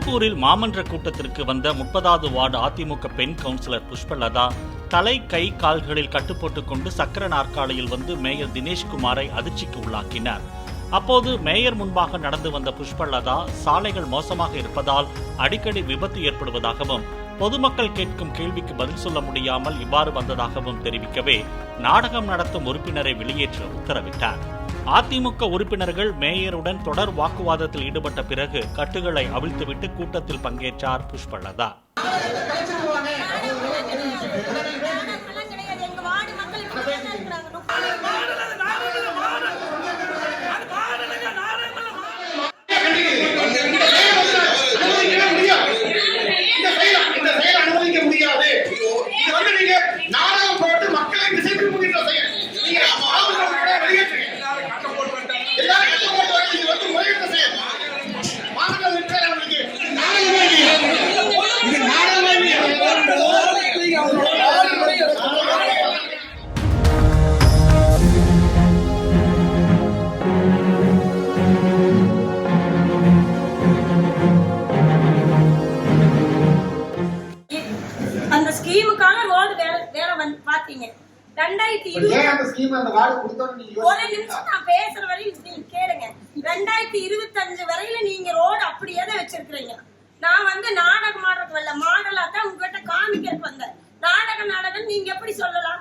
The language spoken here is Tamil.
திருப்பூரில் மாமன்ற கூட்டத்திற்கு வந்த 30வது வார்டு அதிமுக பெண் கவுன்சிலர் புஷ்பலதா தலை கை கால்களில் கட்டுப்போட்டுக் கொண்டு சக்கர நாற்காலியில் வந்து மேயர் தினேஷ்குமாரை அதிர்ச்சிக்கு உள்ளாக்கினார். அப்போது மேயர் முன்பாக நடந்து வந்த புஷ்பலதா சாலைகள் மோசமாக இருப்பதால் அடிக்கடி விபத்து ஏற்படுவதாகவும் பொதுமக்கள் கேட்கும் கேள்விக்கு பதில் சொல்ல முடியாமல் இவ்வாறு வந்ததாகவும் தெரிவிக்கவே நாடகம் நடத்தும் உறுப்பினரை வெளியேற்ற உத்தரவிட்டார். அதிமுக உறுப்பினர்கள் மேயருடன் தொடர் வாக்குவாதத்தில் ஈடுபட்ட பிறகு கட்டுகளை அவிழ்த்துவிட்டு கூட்டத்தில் பங்கேற்றார் புஷ்பலதா. அந்த ஸ்கீமுக்கான ரோடு வேலை வந்து பாத்தீங்க 2020 ஒரு நிமிஷம் நான் பேசுற வரையும் நீங்க கேளுங்க. 2025 வரையில நீங்க ரோடு அப்படியே தான் வச்சிருக்கீங்க. நான் வந்து நாடகம் ஆடுறது வரல, மாடலா தான் உங்ககிட்ட காமிக்கிறதுக்கு வந்தேன். நாடகம் நீங்க எப்படி சொல்லலாம்?